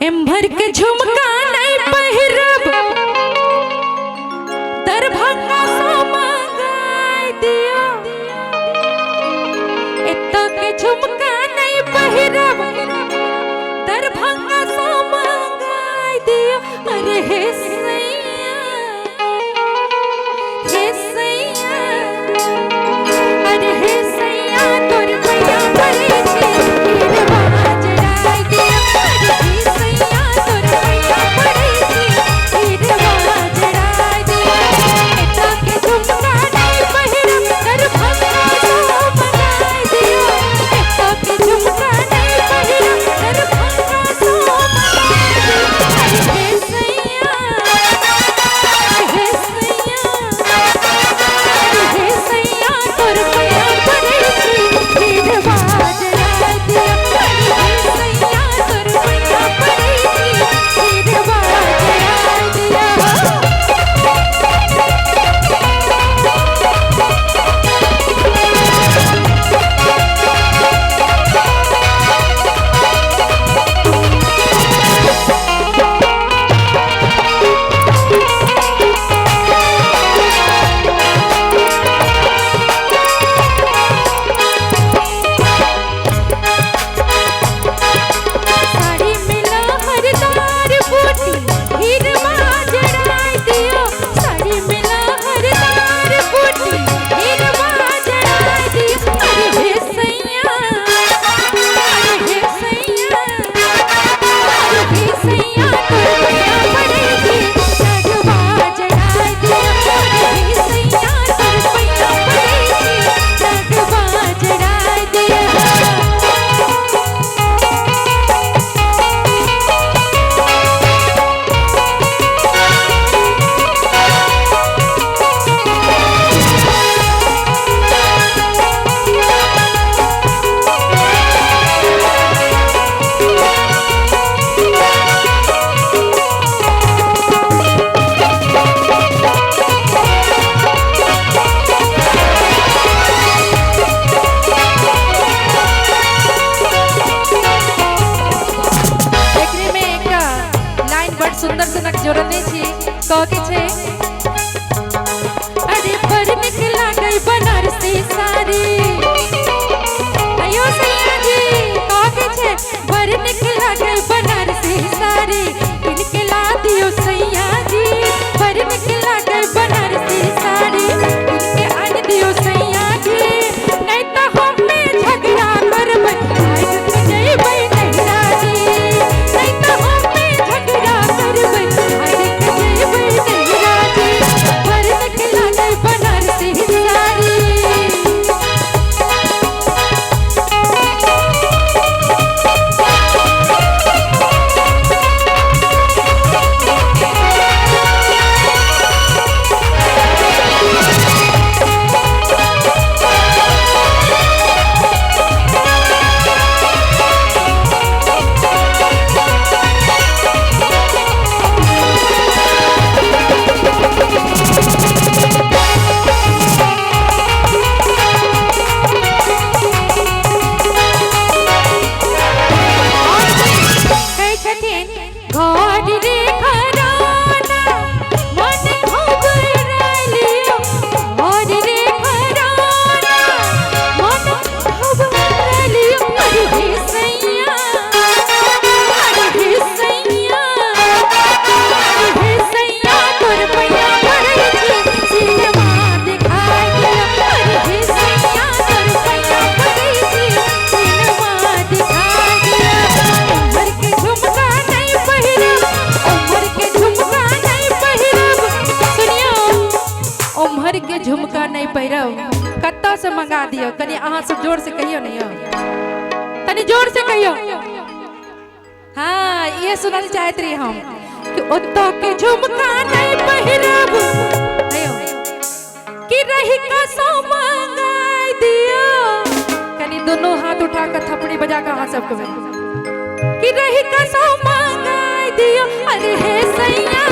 एम्भर के झुमका नहीं पहिरब दरभंगा सो मंगाई दियो। एतो के झुमका नहीं पहिरब दरभंगा सो मंगाई दियो। अरे हे सैया अरे हे सैया तोर भैया बड़े छी बाजराई दियो। अरे हे सैया तोर भैया बड़े छी बाजराई दियो। एतो के झुमका नहीं पहिरब दरभंगा सो मंगाई दियो। एतो के झुमका नहीं पहिरब दरभंगा सो मंगाई दियो। अरे हे सैया हे सैया तोर भैया बड़े छी बाजराई दियो। अरे हे सैया तोर भैया बड़े छी बाजराई दियो। साड़ी मिला हरदार बूटी हीर बाजराई दियो। साड़ी मिला हरदार बूटी हीर बाजराई दियो। अरे हे सैया अरे हे सैया अरे हे सैया तोर भैया बड़े छी बाजराई दियो। अरे हे सैया तोर भैया बड़े छी बाजराई दियो। एकरे में एक लाइन बड़ सुंदर सनक जोड़ने छी कह के छे। अरे बड़ निक लागै बनारसी साड़ी। अयो सैया जी कह के छे बड़ निक लागै बनारसी साड़ी। किनके ला दियो सैया जी बड़ निक लागै बनारसी साड़ी। किनके आन दियो सैया जी नहीं तो हम में झगड़ा करबै भाग के जइबै नैरा जी। नहीं तो हम में झगड़ा करबै भाग के जइबै नैरा जी। बड़ निक लागै बनारसी साड़ी। कहै छथिन घर रे घराना मन घबराइलियो। घर रे घराना मन घबराइलियो। अरे हे सैया अरे हे सैया अरे हे सैया तोर भैया बड़े छी सिनेमा दिखाई दियो। अरे हे सैया तोर भैया बड़े छी सिनेमा दिखाई दियो। उमर के झुमका नहीं पहिरब उमर के झुमका नहीं पहिरब। सुनियो उमर के झुमका नहीं पहिरब कत्ता से मंगा दियो। कनी अहाँ सब जोर से कहियो नहीं हो तनी जोर से कहियो। हाँ ये सुनल चाहत रही हम कि ओत्तो के झुमका नहीं पहिरब अयो कि रही का सो मंगाई दियो। कनी दोनों हाथ उठा कर थपड़ी बजा कर हाँ सब कहे कि रही का सो मंगाई दियो। अरे हे सैया